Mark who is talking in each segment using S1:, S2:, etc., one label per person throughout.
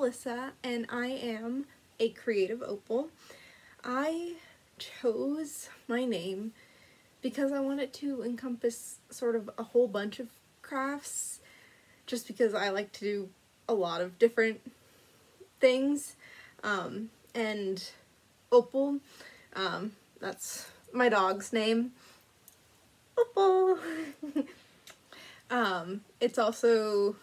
S1: Alyssa, and I am A Creative Opal. I chose my name because I wanted to encompass sort of a whole bunch of crafts, just because I like to do a lot of different things, and Opal, that's my dog's name, Opal. It's also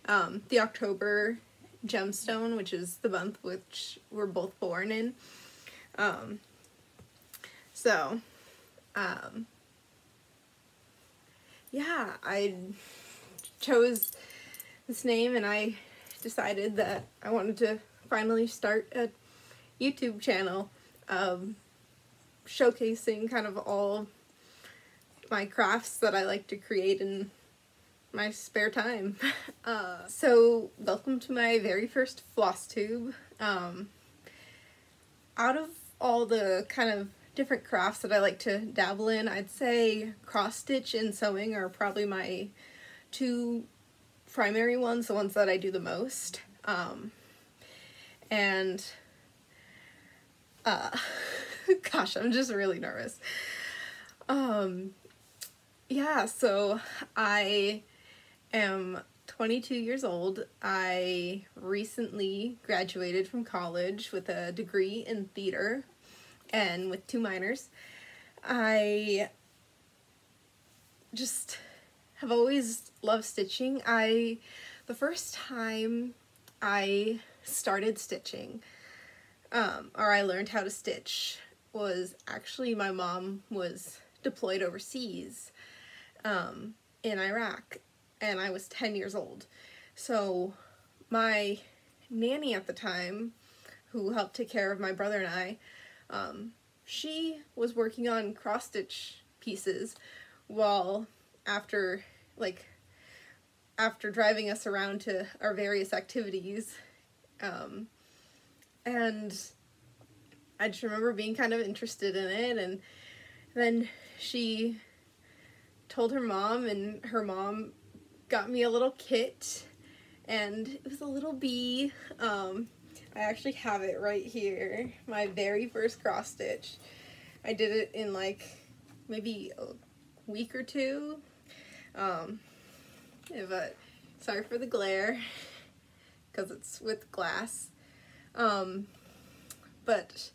S1: the October gemstone, which is the month which we're both born in. Yeah, I chose this name and I decided that I wanted to finally start a YouTube channel showcasing kind of all my crafts that I like to create in my spare time. So welcome to my very first Flosstube. Out of all the kind of different crafts that I like to dabble in, I'd say cross stitch and sewing are probably my two primary ones, the ones that I do the most. Gosh, I'm just really nervous. Yeah, so I am 22 years old. I recently graduated from college with a degree in theater and with 2 minors. I just have always loved stitching. The first time I started stitching, or I learned how to stitch, was actually my mom was deployed overseas in Iraq, and I was 10 years old. So my nanny at the time, who helped take care of my brother and I, she was working on cross-stitch pieces while after driving us around to our various activities, and I just remember being kind of interested in it, and then she told her mom, and her mom got me a little kit, and it was a little bee. I actually have it right here, my very first cross stitch. I did it in like maybe a week or two, but sorry for the glare because it's with glass. But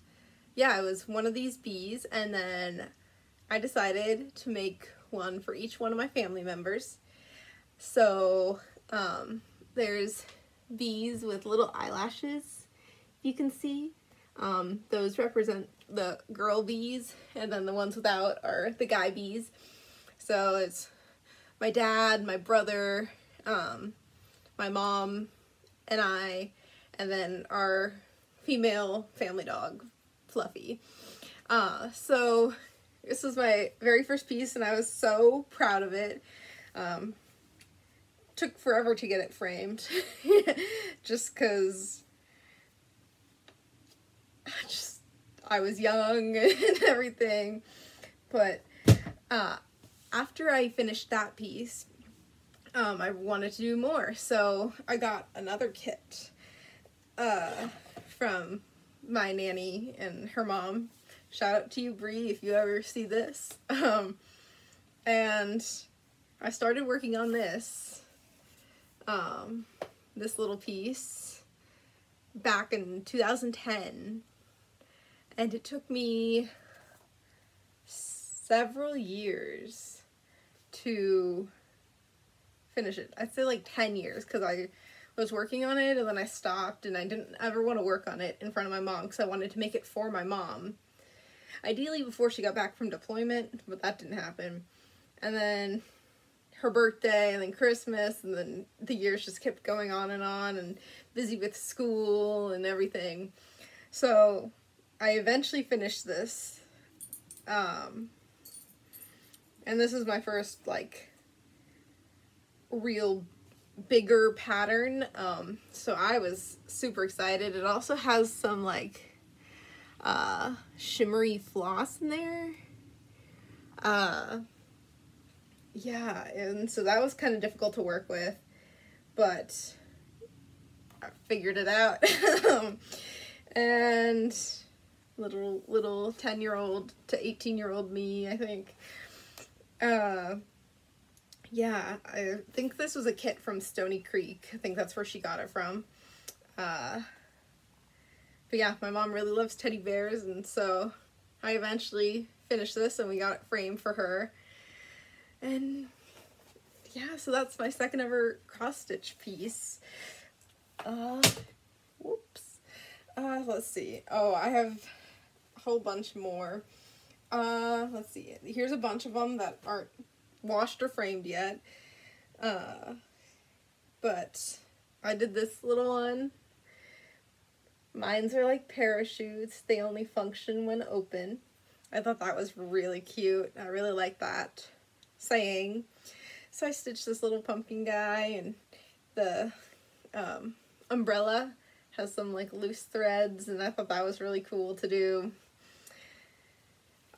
S1: yeah, it was one of these bees, and then I decided to make one for each one of my family members. So there's bees with little eyelashes, you can see. Those represent the girl bees, and then the ones without are the guy bees. So it's my dad, my brother, my mom, and I, and then our female family dog, Fluffy. So this was my very first piece, and I was so proud of it. Took forever to get it framed, just because I was young and everything. But after I finished that piece, I wanted to do more, so I got another kit from my nanny and her mom. Shout out to you, Bree, if you ever see this. And I started working on this little piece back in 2010, and it took me several years to finish it. I'd say like 10 years, because I was working on it and then I stopped, and I didn't ever want to work on it in front of my mom because I wanted to make it for my mom. Ideally before she got back from deployment, but that didn't happen. And then her birthday, and then Christmas, and then the years just kept going on, and busy with school and everything. So I eventually finished this. And this is my first, like, real bigger pattern. So I was super excited. It also has some, like, shimmery floss in there. Yeah, and so that was kind of difficult to work with, but I figured it out. And little 10-year-old to 18-year-old me, I think. Yeah, I think this was a kit from Stony Creek. I think that's where she got it from. But yeah, my mom really loves teddy bears, and so I eventually finished this and we got it framed for her. And yeah, so that's my second ever cross-stitch piece. Whoops. Let's see. Oh, I have a whole bunch more. Let's see. Here's a bunch of them that aren't washed or framed yet. But I did this little one. Mine's are like parachutes. They only function when open. I thought that was really cute. I really like that saying. So I stitched this little pumpkin guy, and the umbrella has some like loose threads, and I thought that was really cool to do.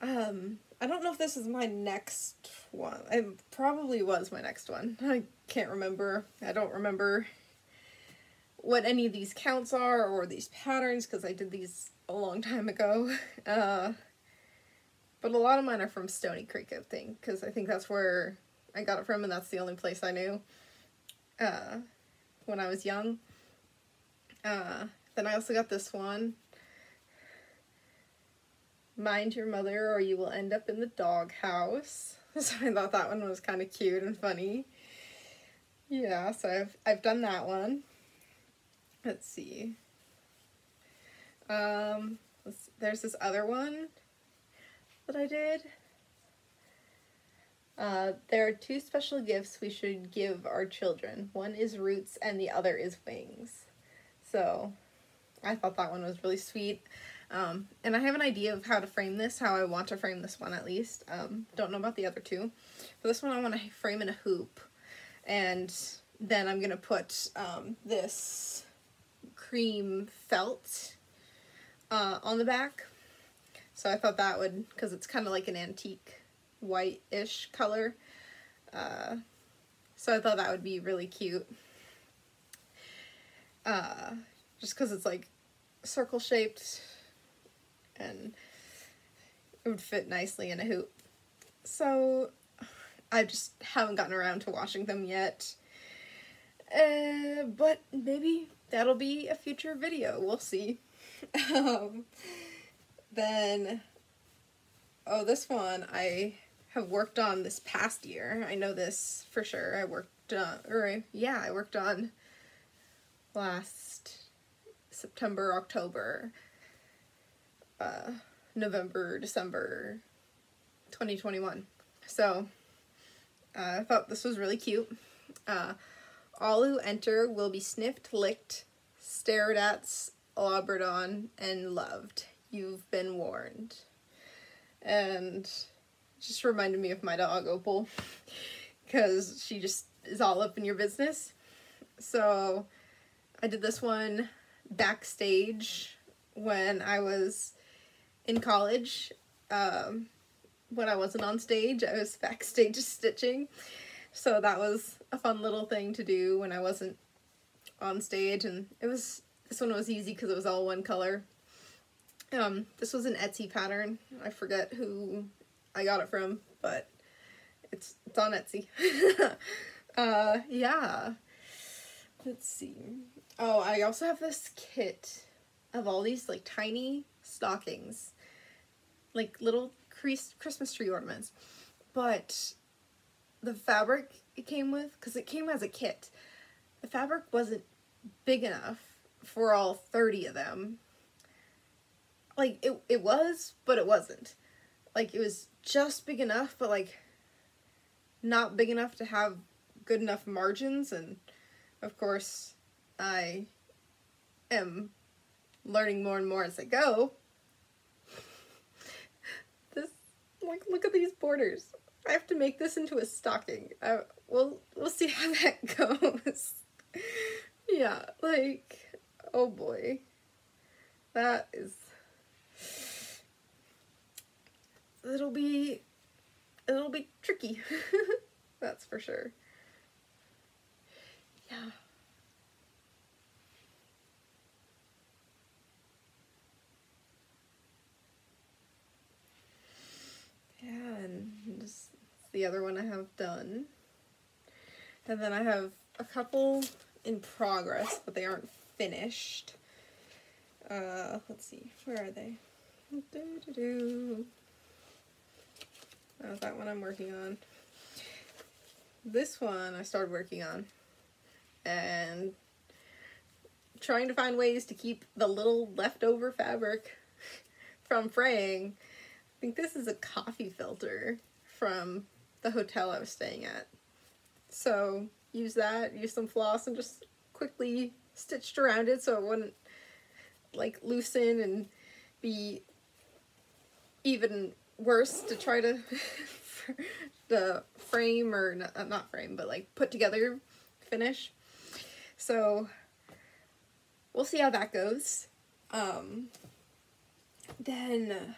S1: I don't know if this is my next one. It probably was my next one. I can't remember. I don't remember what any of these counts are or these patterns because I did these a long time ago. But a lot of mine are from Stony Creek, I think, because I think that's where I got it from, and that's the only place I knew when I was young. Then I also got this one. Mind your mother or you will end up in the doghouse. So I thought that one was kind of cute and funny. Yeah, so I've done that one. Let's see. There's this other one that I did. There are two special gifts we should give our children. One is roots and the other is wings. So I thought that one was really sweet. And I have an idea of how to frame this, how I want to frame this one at least. Don't know about the other two. For this one I want to frame in a hoop. And then I'm going to put this cream felt on the back. So I thought that would, because it's kind of like an antique white-ish color. So I thought that would be really cute. Just because it's like circle shaped and it would fit nicely in a hoop. So I just haven't gotten around to washing them yet. But maybe that'll be a future video. We'll see. Then, oh, this one I have worked on this past year. I know this for sure. I worked on last September, October, November, December 2021. So I thought this was really cute. All who enter will be sniffed, licked, stared at, slobbered on, and loved. You've been warned. And it just reminded me of my dog, Opal, because she just is all up in your business. So I did this one backstage when I was in college. When I wasn't on stage, I was backstage stitching. So that was a fun little thing to do when I wasn't on stage, and this one was easy because it was all one color. This was an Etsy pattern. I forget who I got it from, but it's on Etsy. Yeah. Let's see. Oh, I also have this kit of all these like tiny stockings, like little Christmas tree ornaments, but the fabric it came with, because it came as a kit, the fabric wasn't big enough for all 30 of them. Like, it was, but it wasn't. Like, it was just big enough, but, like, not big enough to have good enough margins, and, of course, I am learning more and more as I go. Like, look at these borders. I have to make this into a stocking. We'll see how that goes. Yeah, like, oh boy. That is... It'll be tricky. That's for sure. Yeah. Yeah, and just the other one I have done. And then I have a couple in progress, but they aren't finished. Let's see, where are they? Oh, that one I'm working on. This one I started working on, and trying to find ways to keep the little leftover fabric from fraying. I think this is a coffee filter from the hotel I was staying at. So use that, use some floss, and just quickly stitched around it so it wouldn't like loosen and be even worse to try to the frame, or not frame, but like put together finish. So we'll see how that goes. Then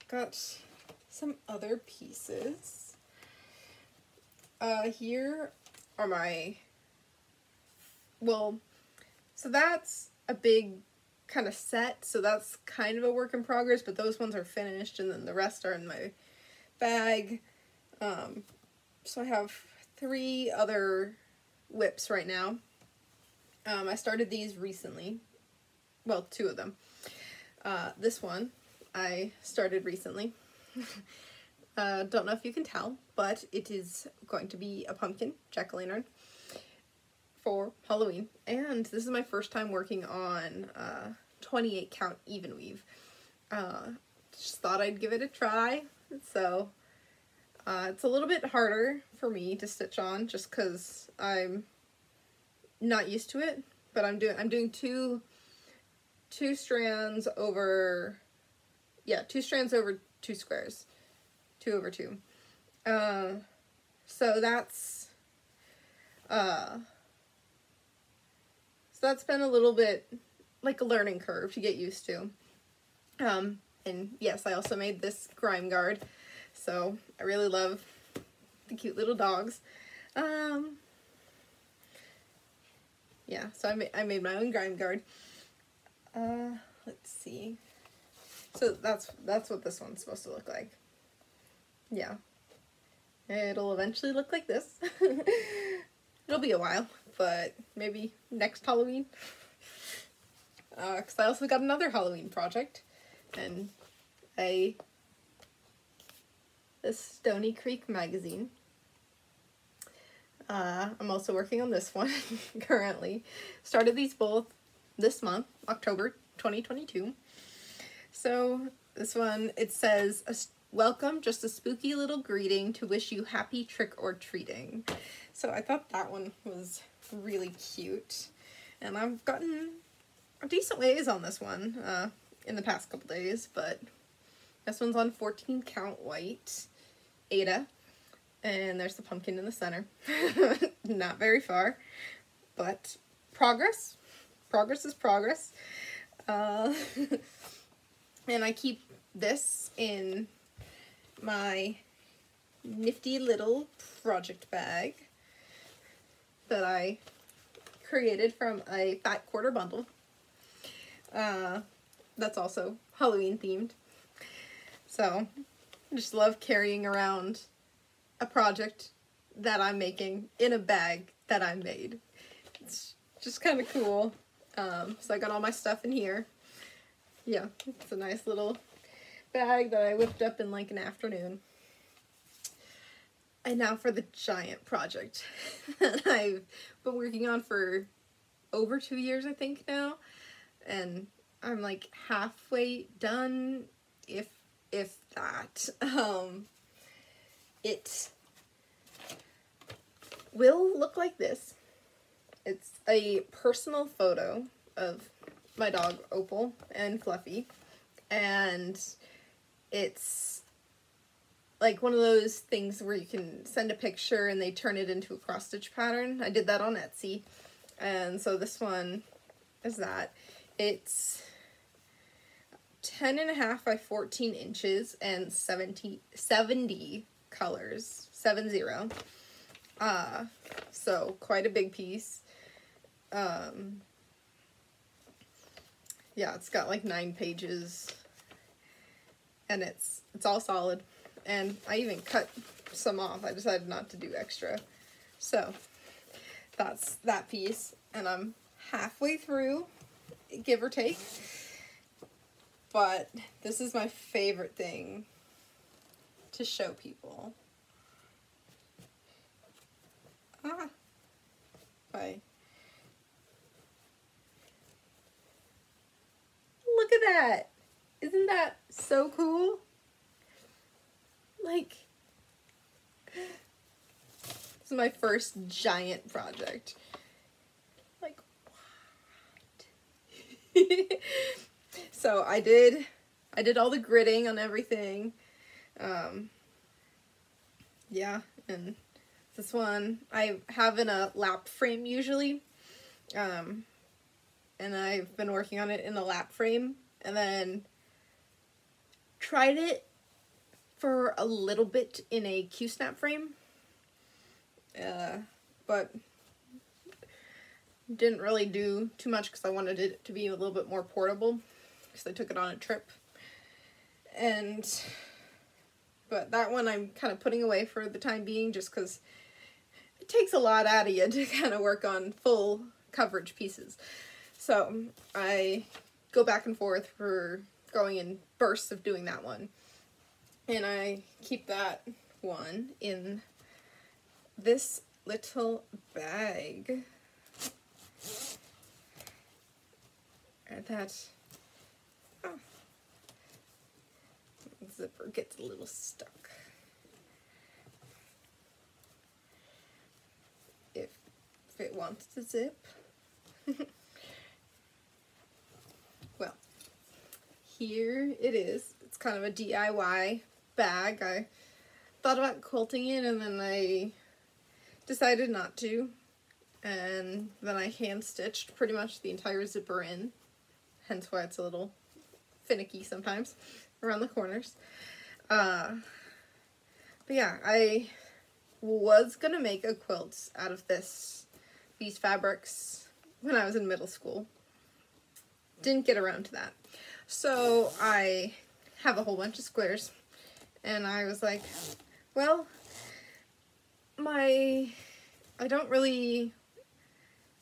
S1: got some other pieces. Here are my, well, so that's a big kind of set, so that's kind of a work in progress, but those ones are finished, and then the rest are in my bag. So I have 3 other WIPs right now. I started these recently. Well, 2 of them. This one I started recently. Don't know if you can tell, but it is going to be a pumpkin jack-o'-lantern for Halloween. And this is my first time working on 28 count even weave. Just thought I'd give it a try. So it's a little bit harder for me to stitch on just because I'm not used to it, but I'm doing two strands over, yeah, 2 strands over 2 squares, 2 over 2. So that's been a little bit like a learning curve to get used to. And yes, I also made this grime guard, so I really love the cute little dogs. Yeah, so I made my own grime guard. Let's see. So that's what this one's supposed to look like. Yeah. It'll eventually look like this. It'll be a while, but maybe next Halloween. Because I also got another Halloween project, and the Stony Creek magazine. I'm also working on this one currently. Started these both this month, October 2022. So this one, it says, "Welcome, just a spooky little greeting to wish you happy trick-or-treating." So I thought that one was really cute. And I've gotten a decent ways on this one in the past couple days, but this one's on 14 count white, Ada, and there's the pumpkin in the center. Not very far, but progress. Progress is progress. And I keep this in my nifty little project bag that I created from a fat quarter bundle. That's also Halloween themed. So I just love carrying around a project that I'm making in a bag that I made. It's just kind of cool. So I got all my stuff in here. Yeah, it's a nice little bag that I whipped up in like an afternoon. And now for the giant project that I've been working on for over 2 years, I think now. And I'm like halfway done, if that. It will look like this. It's a personal photo of my dog Opal and Fluffy, and it's like one of those things where you can send a picture and they turn it into a cross stitch pattern. I did that on Etsy, and so this one is that. It's 10.5 by 14 inches and 70 colors, 70. So quite a big piece. Yeah, it's got like 9 pages. and it's all solid. And I even cut some off. I decided not to do extra. So that's that piece, and I'm halfway through, give or take. But this is my favorite thing to show people. Bye. Look at that! Isn't that so cool? Like, this is my first giant project. Like, what? So I did all the gridding on everything. Yeah, and this one I have in a lap frame usually. And I've been working on it in a lap frame, and then tried it for a little bit in a Q-snap frame, but didn't really do too much because I wanted it to be a little bit more portable because I took it on a trip. But that one I'm kind of putting away for the time being just because it takes a lot out of you to kind of work on full coverage pieces. So I go back and forth for going in bursts of doing that one. And I keep that one in this little bag. And that zipper gets a little stuck. If it wants to zip. Well, here it is. It's kind of a DIY bag. I thought about quilting it, and then I decided not to. And then I hand stitched pretty much the entire zipper in. Hence why it's a little finicky sometimes around the corners. But yeah, I was gonna make a quilt out of these fabrics when I was in middle school. Didn't get around to that. So I have a whole bunch of squares, and I was like, well, I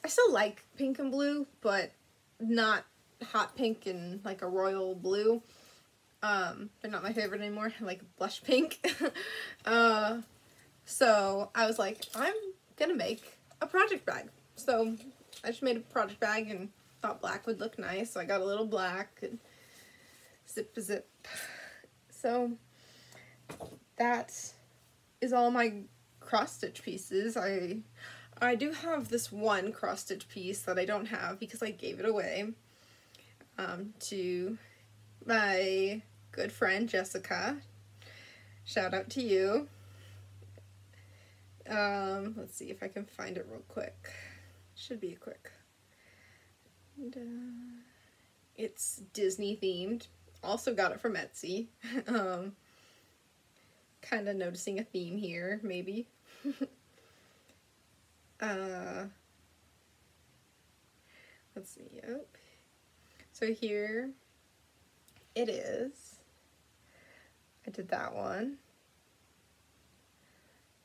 S1: still like pink and blue, but not hot pink and like a royal blue. They're not my favorite anymore. I like blush pink. So I was like, I'm gonna make a project bag. So I just made a project bag and thought black would look nice. So I got a little black and zip. So that is all my cross stitch pieces. I do have this one cross stitch piece that I don't have because I gave it away to my good friend Jessica. Shout out to you. Let's see if I can find it real quick. Should be quick. And, it's Disney themed. Also got it from Etsy. Kind of noticing a theme here, maybe. Let's see. Yep. So here it is. I did that one.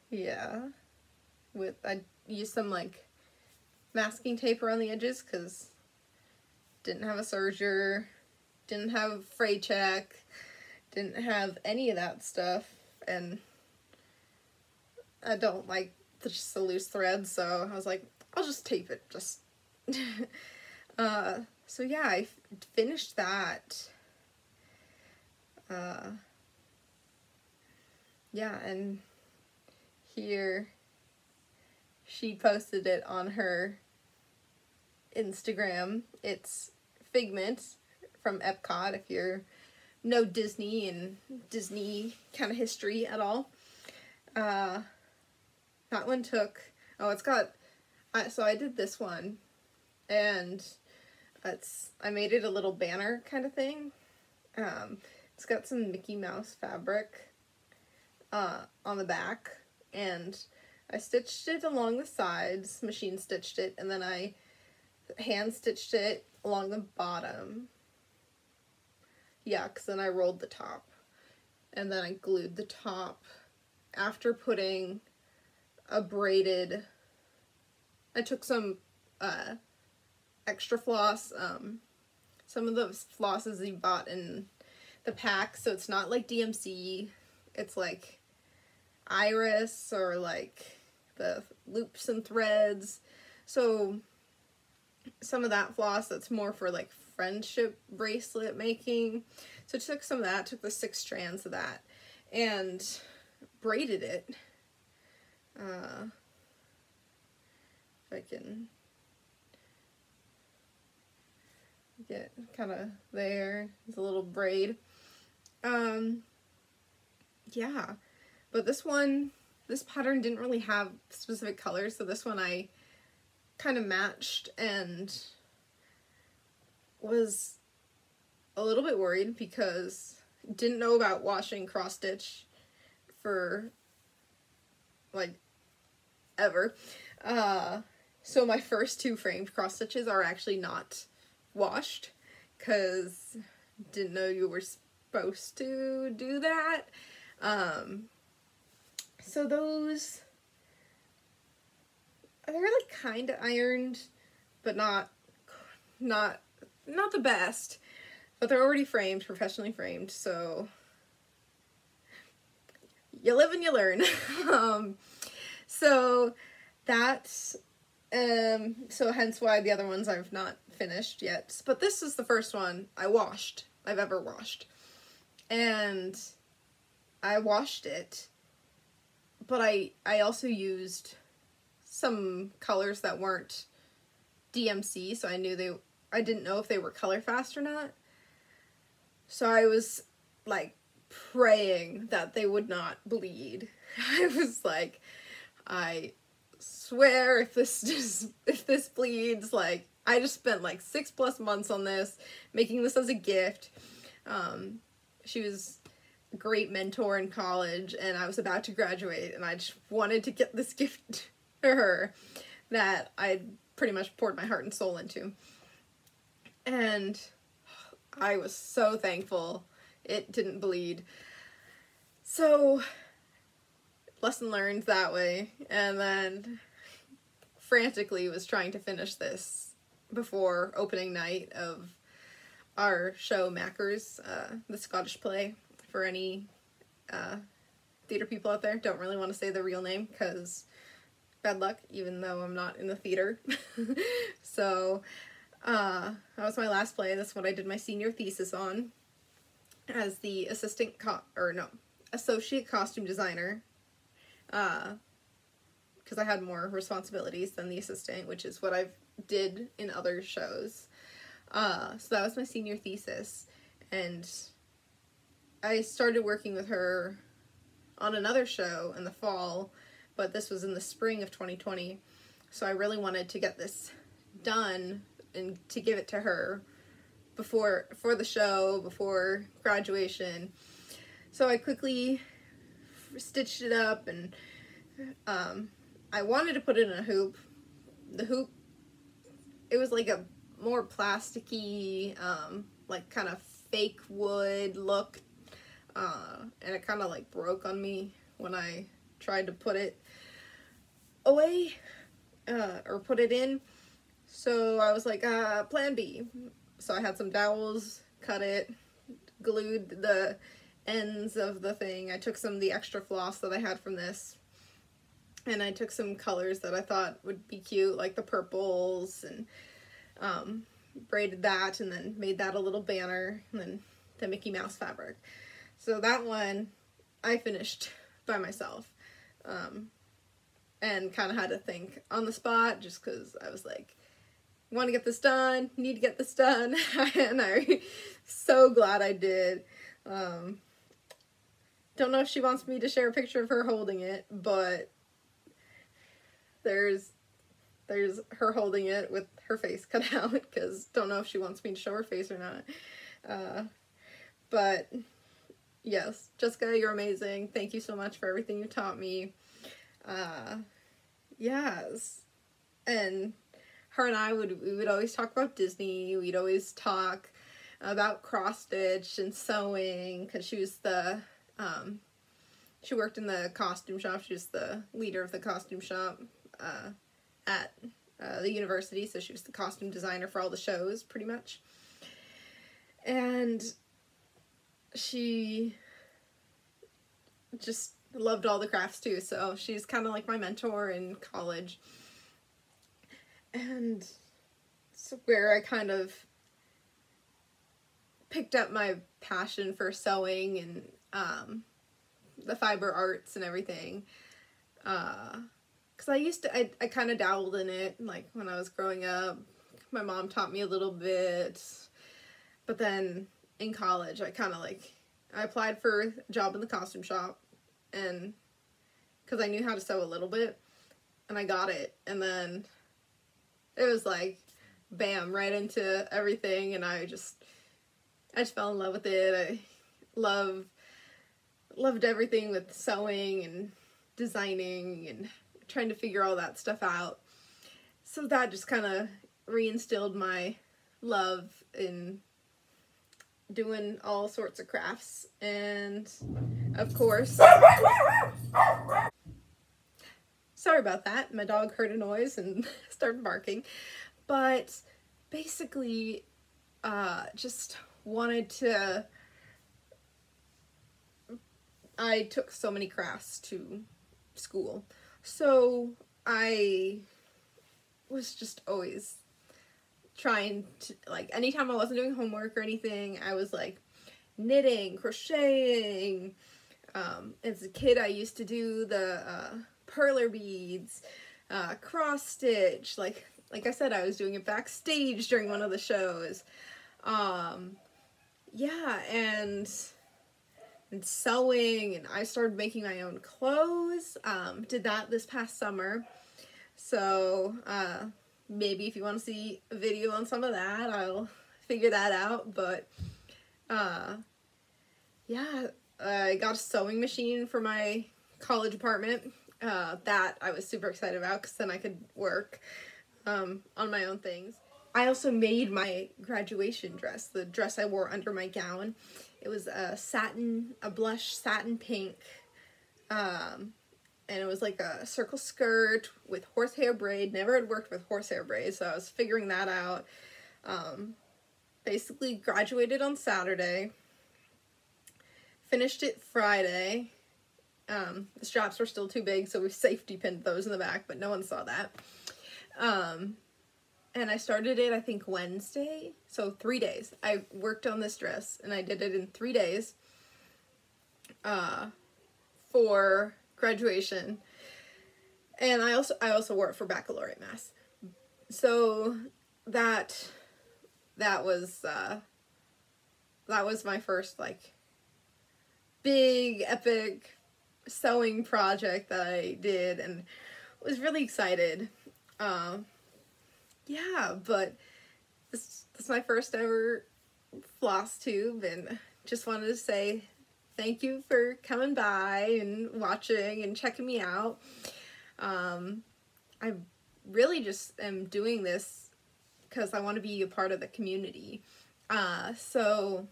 S1: Yeah. I used some like masking tape around the edges because didn't have a serger, didn't have fray check, didn't have any of that stuff, and I don't like just the loose thread, so I was like, I'll just tape it, so yeah, I finished that, yeah, and here, she posted it on her Instagram. It's Figment from Epcot, if you know Disney and Disney kind of history at all. That one took, so I did this one, and I made it a little banner kind of thing. It's got some Mickey Mouse fabric on the back, and I stitched it along the sides, machine stitched it, and then I hand stitched it along the bottom. Yeah, because then I rolled the top. and then I glued the top after putting a braided, I took some extra floss, some of those flosses you bought in the pack, so it's not like DMC, it's like iris or like the loops and threads. So some of that floss that's more for like friendship bracelet making. So I took some of that, took the 6 strands of that and braided it. If I can get kind of there, it's a little braid. Yeah, but this pattern didn't really have specific colors, so this one I kind of matched and was a little bit worried because didn't know about washing cross stitch for like ever. So my first 2 framed cross stitches are actually not washed because didn't know you were supposed to do that. So those, they're like kind of ironed, but not the best, but they're already framed, professionally framed, so you live and you learn. So that's, so hence why the other ones I've not finished yet, but this is the first one I've ever washed, and I washed it, but I also used some colors that weren't DMC, so I didn't know if they were color fast or not. So I was like praying that they would not bleed. I was like, I swear if this bleeds, like I just spent like 6+ months on this, making this as a gift. She was a great mentor in college, and I was about to graduate, and I just wanted to get this gift to her that I pretty much poured my heart and soul into. And I was so thankful it didn't bleed. So, lesson learned that way, and then frantically was trying to finish this before opening night of our show Mackers, the Scottish play. For any theater people out there, don't really want to say the real name because bad luck, even though I'm not in the theater. So that was my last play. That's what I did my senior thesis on as the associate costume designer, because I had more responsibilities than the assistant, which is what I've did in other shows. So that was my senior thesis, and I started working with her on another show in the fall, but this was in the spring of 2020, so I really wanted to get this done and to give it to her for the show, before graduation. So I quickly stitched it up, and I wanted to put it in a hoop. The hoop, it was like a more plasticky, like kind of fake wood look, and it kind of like broke on me when I tried to put it away, or put it in. So I was like, plan B. So I had some dowels, cut it, glued the ends of the thing. I took some of the extra floss that I had from this, and I took some colors that I thought would be cute, like the purples, and braided that, and then made that a little banner, and then the Mickey Mouse fabric. So that one I finished by myself, and kind of had to think on the spot, just because I was like, want to get this done, need to get this done, and I'm so glad I did. Don't know if she wants me to share a picture of her holding it, but there's her holding it with her face cut out, because don't know if she wants me to show her face or not. But yes, Jessica, you're amazing. Thank you so much for everything you taught me. Yes, and her and I would always talk about Disney. We'd always talk about cross stitch and sewing, because she was the She worked in the costume shop. She was the leader of the costume shop at the university, so she was the costume designer for all the shows, pretty much. And she just loved all the crafts too, so she's kind of like my mentor in college. And it's where I kind of picked up my passion for sewing and the fiber arts and everything. Because I kind of dabbled in it, like, when I was growing up. My mom taught me a little bit. But then in college, I applied for a job in the costume shop, and because I knew how to sew a little bit, and I got it. And then it was like, bam, right into everything, and I just fell in love with it. I loved everything with sewing and designing and trying to figure all that stuff out. So that just kind of reinstilled my love in doing all sorts of crafts. And of course, sorry about that, my dog heard a noise and started barking. But basically, just wanted to, I took so many crafts to school, so I was just always trying to, like, anytime I wasn't doing homework or anything, I was like knitting, crocheting. As a kid, I used to do the perler beads, cross stitch. Like I said, I was doing it backstage during one of the shows. Yeah, and sewing, and I started making my own clothes. Did that this past summer. So, maybe if you want to see a video on some of that, I'll figure that out. But, yeah, I got a sewing machine for my college apartment. That I was super excited about, because then I could work on my own things. I also made my graduation dress, the dress I wore under my gown. It was a blush satin pink, and it was like a circle skirt with horsehair braid. Never had worked with horsehair braid, so I was figuring that out. Basically graduated on Saturday, finished it Friday. The straps were still too big, so we safety pinned those in the back, but no one saw that. And I started it, I think, Wednesday, so 3 days. I worked on this dress, and I did it in 3 days for graduation. And I also wore it for baccalaureate mass. So that was my first, like, big, epic sewing project that I did, and was really excited. Yeah, but this is my first ever Flosstube, and just wanted to say thank you for coming by and watching and checking me out. I really just am doing this because I want to be a part of the community. So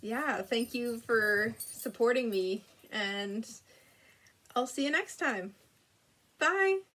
S1: yeah, thank you for supporting me, and I'll see you next time. Bye!